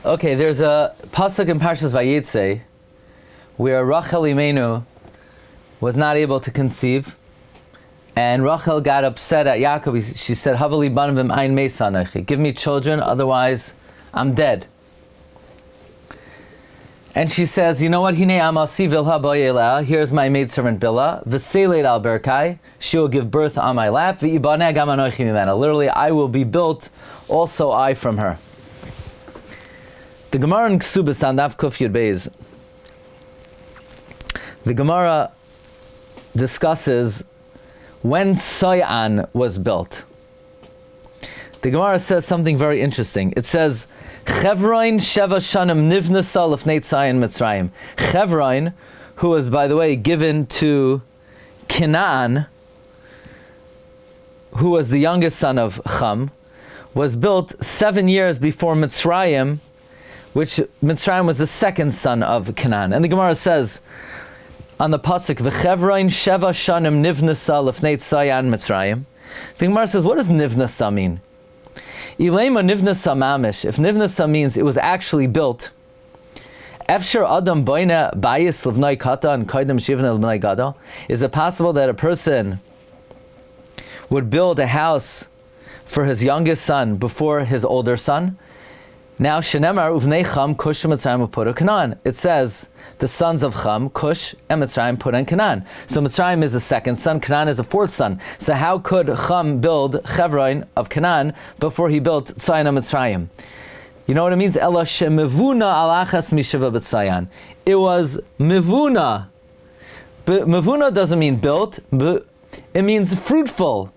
Okay, there's a pasuk in Parshas Vayeitzei where Rachel Imenu was not able to conceive, and Rachel got upset at Yaakov. She said, "Havali banavim ein meisanachi, give me children, otherwise I'm dead." And she says, "You know what? Hine amasi vilha boyela. Here's my maidservant Bilhah. V'seiled al berkai. She will give birth on my lap. V'ibane gam anochi mimena. Literally, I will be built, also I from her." The Gemara in Ksubas on Daf Kuf Yud Beis. The Gemara discusses when Soyan was built. The Gemara says something very interesting. It says, Chevron Sheva Shanim Nivnasa Lefnei Tzayin Mitzrayim. Chevron, who was, by the way, given to Canaan, who was the youngest son of Cham, was built 7 years before Mitzrayim, which Mitzrayim was the second son of Canaan. And the Gemara says on the pasuk, V'chevron Sheva Shanim Nivnasa Lefnei Tzayin Mitzrayim. The Gemara says, what does Nivnasa mean? Ilema nivnasa mamish. If nivnasa means it was actually built, efshar adam boina bayis levnai kata and kaidem shivna levnai gadol. Is it possible that a person would build a house for his youngest son before his older son? Now shenemar uvnei Cham Kush Mitzrayim put Canaan. It says the sons of Cham, Kush, and Mitzrayim put in Canaan. So Mitzrayim is the second son, Canaan is the fourth son. So how could Cham build Chevron of Canaan before he built Tzayin of Mitzrayim? You know what it means? Ela shemevuna alachas mishiva b'tzayan. It was mevuna. Mevuna doesn't mean built. It means fruitful.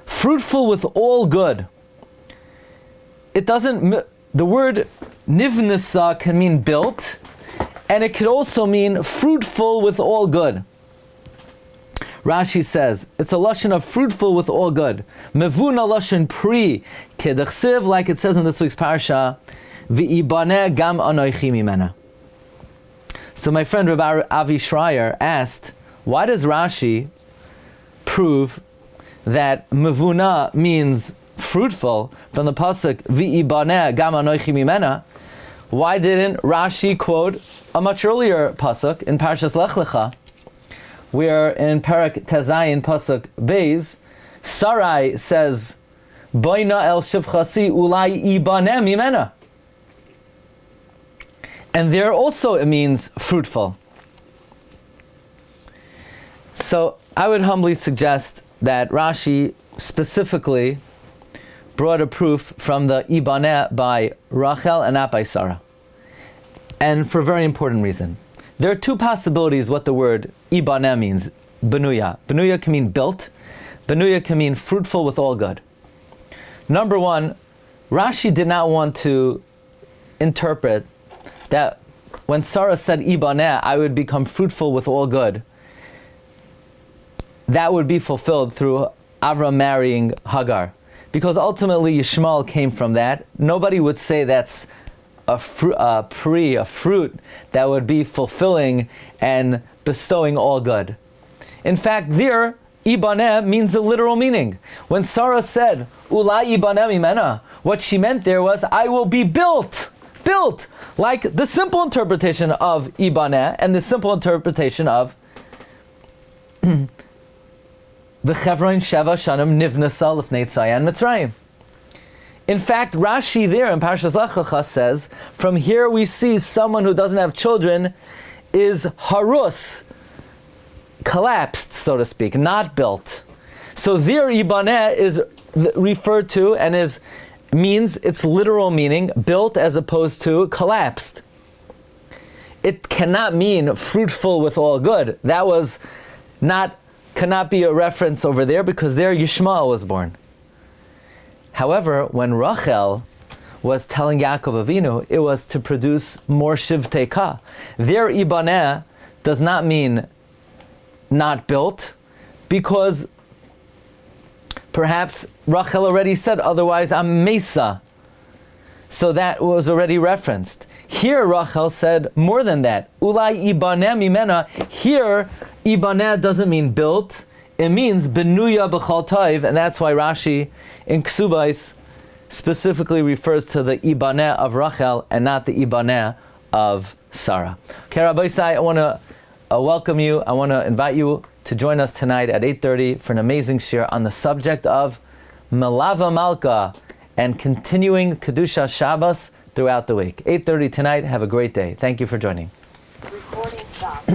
Fruitful with all good. It doesn't... The word nivnasa can mean built, and it could also mean fruitful with all good. Rashi says, it's a lashon of fruitful with all good. Mevuna lashon pri, kedachsiv, like it says in this week's Parsha, v'ibane gam anoichi mimena. So my friend Rabbi Avi Schreier asked, why does Rashi prove that mevuna means fruitful from the pasuk v'ibane gam anoichi mimena? Why didn't Rashi quote a much earlier pasuk in Parshas Lech Lecha, where in Perek Tezayin pasuk Beis, Sarai says, "Boina el shivchasi ulai ibane mimena," and there also it means fruitful. So I would humbly suggest that Rashi specifically brought a proof from the Ibaneh by Rachel and not by Sarah. And for a very important reason. There are two possibilities what the word Ibaneh means. Benuya. Benuya can mean built. Benuya can mean fruitful with all good. Number one, Rashi did not want to interpret that when Sarah said Ibaneh, I would become fruitful with all good, that would be fulfilled through Avram marrying Hagar. Because ultimately Yishmael came from that. Nobody would say that's a fruit that would be fulfilling and bestowing all good. In fact, there, Ibaneh means the literal meaning. When Sarah said, Ulai Ibaneh mimena, what she meant there was, I will be built. Like the simple interpretation of Ibaneh and the simple interpretation of V'chevron Sheva Shanim Nivnasa Lefnei Tzayin Mitzrayim. In fact, Rashi there in Parshas Lech Lecha says, from here we see someone who doesn't have children is harus, collapsed, so to speak, not built. So there Ibaneh is referred to and means its literal meaning, built as opposed to collapsed. It cannot mean fruitful with all good. That cannot be a reference over there because there Yishmael was born. However, when Rachel was telling Yaakov Avinu, it was to produce more shivtei ka. There Ibaneh does not mean not built, because perhaps Rachel already said, otherwise I'm Mesa. So that was already referenced. Here Rachel said more than that. Ulai Ibaneh mimena. Here Ibaneh doesn't mean built, it means benuya b'chal tov, and that's why Rashi in Ksubais specifically refers to the Ibaneh of Rachel and not the Ibaneh of Sarah. Okay, Rabbi Yehuda, I want to welcome you. I want to invite you to join us tonight at 8:30 for an amazing shiur on the subject of Melava Malka and continuing Kedusha Shabbos throughout the week. 8:30 tonight. Have a great day. Thank you for joining. Recording stopped.